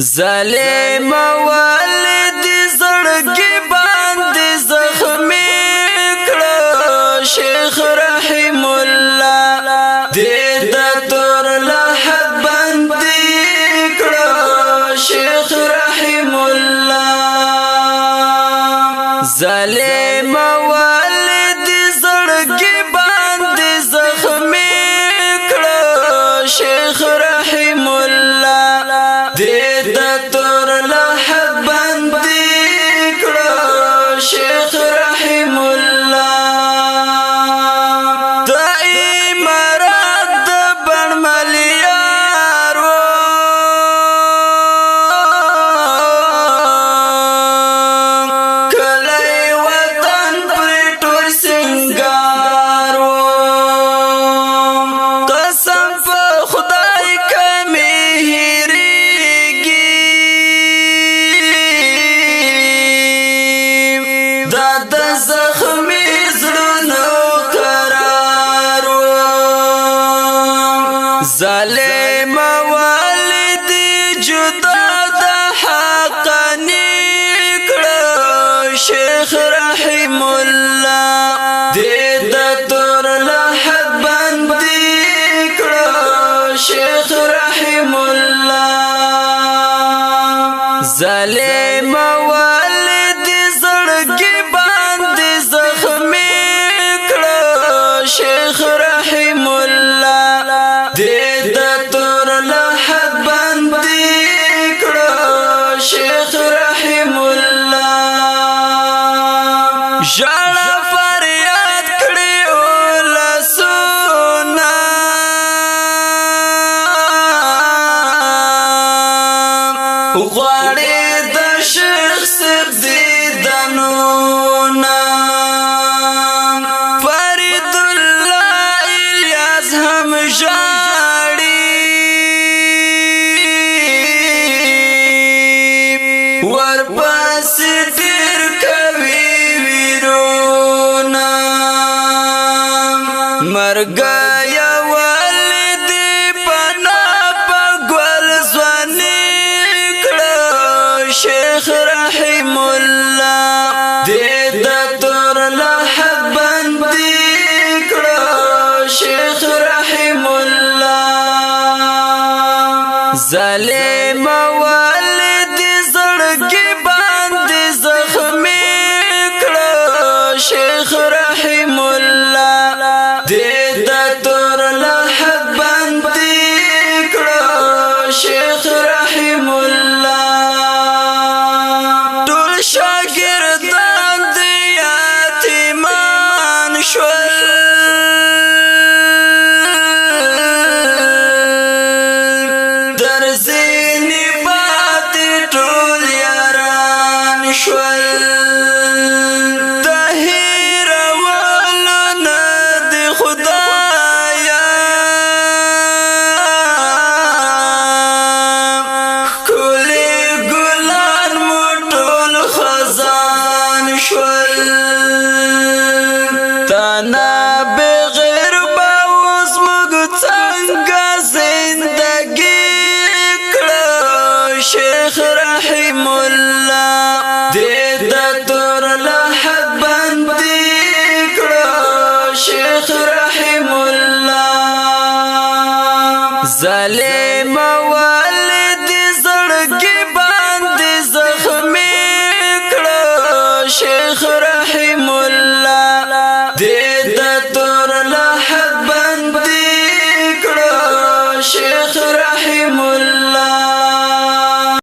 ظالم والد زړګي باندې زخمي کړه شیخ رحم الله دې د تور لحد باندې کړه شیخ رحم الله ظالم والد زړګي باندې زخمي کړه شیخ رحم الله دې د تور لحد باندې کړه شیخ رحم الله د امارات د بڼملیار کلی وطن پرې ټول سنگار قسم په خدای کمې زخمی زړونو قرار ظالم والد جدا د حق نکړه شیخ رحم الله دې د تور لحد باندې کړه شیخ رحم الله ظالم والد زړګي شیخ رحم الله دې د تور لحد باندې کړه شیخ رحم الله ژړا فریاد کړي ولسونه غواړي د شیخ صاحب دیدنونه ورپسې ډېر کوي ویرونه مرګ والدې پناه په ګل ځواني کړه شیخ رحم الله دې د تور لحد باندې کړه شیخ رحم الله ظالم والد زړګي باندې زخمي کړه شیخ رحم الله دې د تور لحد باندې کړه شیخ رحم الله ټول شاګردان د یتیمان شول د هیرولو نه د خدایا ښکلي ګلان مو ټول خزان شول تا نه بغیر به اوس موږ څنګه زندګي کړه شیخ رحم الله دې د تور لحد باندې کړه شیخ رحم الله ظالم والد زړګي باندې زخمي کړه شیخ رحم الله دې د تور لحد باندې کړه شیخ رحم الله